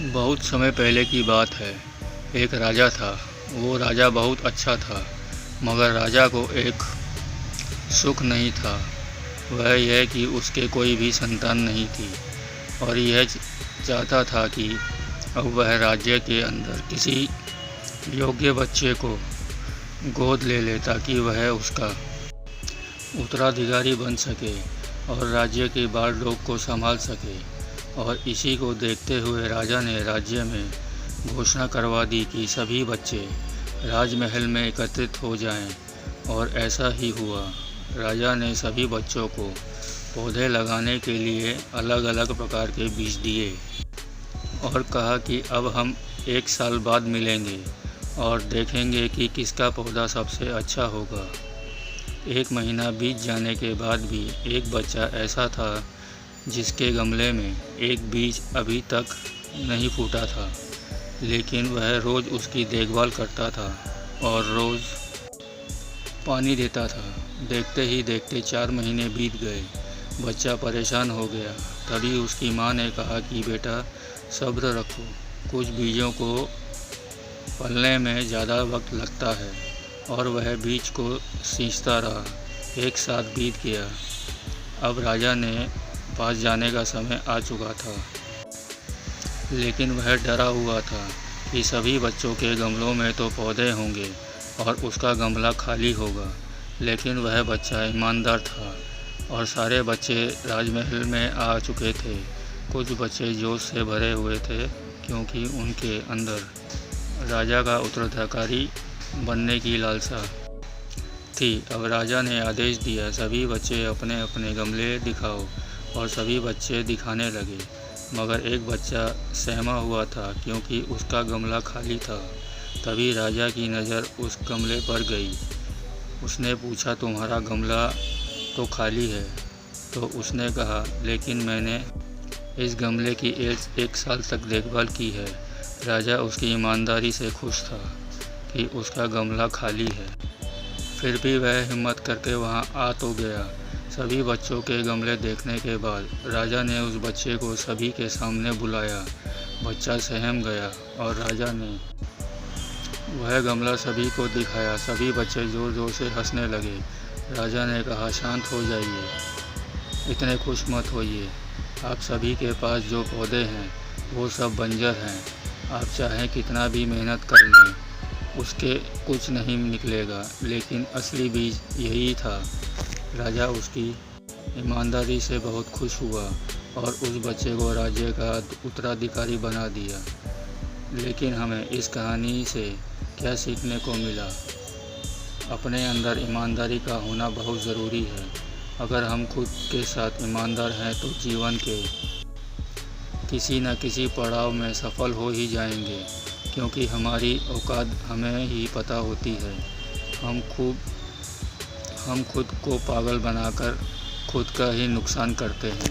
बहुत समय पहले की बात है। एक राजा था। वो राजा बहुत अच्छा था, मगर राजा को एक सुख नहीं था। वह यह कि उसके कोई भी संतान नहीं थी और यह चाहता था कि अब वह राज्य के अंदर किसी योग्य बच्चे को गोद ले ले ताकि वह उसका उत्तराधिकारी बन सके और राज्य के बार लोग को संभाल सके। और इसी को देखते हुए राजा ने राज्य में घोषणा करवा दी कि सभी बच्चे राजमहल में एकत्रित हो जाएं। और ऐसा ही हुआ। राजा ने सभी बच्चों को पौधे लगाने के लिए अलग अलग प्रकार के बीज दिए और कहा कि अब हम 1 साल बाद मिलेंगे और देखेंगे कि किसका पौधा सबसे अच्छा होगा। 1 महीना बीत जाने के बाद भी एक बच्चा ऐसा था जिसके गमले में एक बीज अभी तक नहीं फूटा था, लेकिन वह रोज़ उसकी देखभाल करता था और रोज़ पानी देता था। देखते ही देखते 4 महीने बीत गए। बच्चा परेशान हो गया। तभी उसकी माँ ने कहा कि बेटा, सब्र रखो, कुछ बीजों को पलने में ज़्यादा वक्त लगता है। और वह बीज को सींचता रहा। 1 साल बीत गया। अब राजा ने पास जाने का समय आ चुका था, लेकिन वह डरा हुआ था कि सभी बच्चों के गमलों में तो पौधे होंगे और उसका गमला खाली होगा। लेकिन वह बच्चा ईमानदार था और सारे बच्चे राजमहल में आ चुके थे। कुछ बच्चे जोश से भरे हुए थे क्योंकि उनके अंदर राजा का उत्तराधिकारी बनने की लालसा थी। अब राजा ने आदेश दिया, सभी बच्चे अपने अपने गमले दिखाओ। और सभी बच्चे दिखाने लगे, मगर एक बच्चा सहमा हुआ था क्योंकि उसका गमला खाली था। तभी राजा की नज़र उस गमले पर गई। उसने पूछा, तुम्हारा गमला तो खाली है। तो उसने कहा, लेकिन मैंने इस गमले की 1 साल तक देखभाल की है। राजा उसकी ईमानदारी से खुश था कि उसका गमला खाली है। फिर भी वह हिम्मत करके वहाँ आ तो गया। सभी बच्चों के गमले देखने के बाद राजा ने उस बच्चे को सभी के सामने बुलाया। बच्चा सहम गया और राजा ने वह गमला सभी को दिखाया। सभी बच्चे ज़ोर ज़ोर से हंसने लगे। राजा ने कहा, शांत हो जाइए, इतने खुश मत होइए। आप सभी के पास जो पौधे हैं वो सब बंजर हैं। आप चाहें कितना भी मेहनत कर लें, उसके कुछ नहीं निकलेगा, लेकिन असली बीज यही था। राजा उसकी ईमानदारी से बहुत खुश हुआ और उस बच्चे को राज्य का उत्तराधिकारी बना दिया। लेकिन हमें इस कहानी से क्या सीखने को मिला? अपने अंदर ईमानदारी का होना बहुत ज़रूरी है। अगर हम खुद के साथ ईमानदार हैं तो जीवन के किसी न किसी पड़ाव में सफल हो ही जाएंगे, क्योंकि हमारी औकात हमें ही पता होती है। हम खुद को पागल बनाकर खुद का ही नुकसान करते हैं।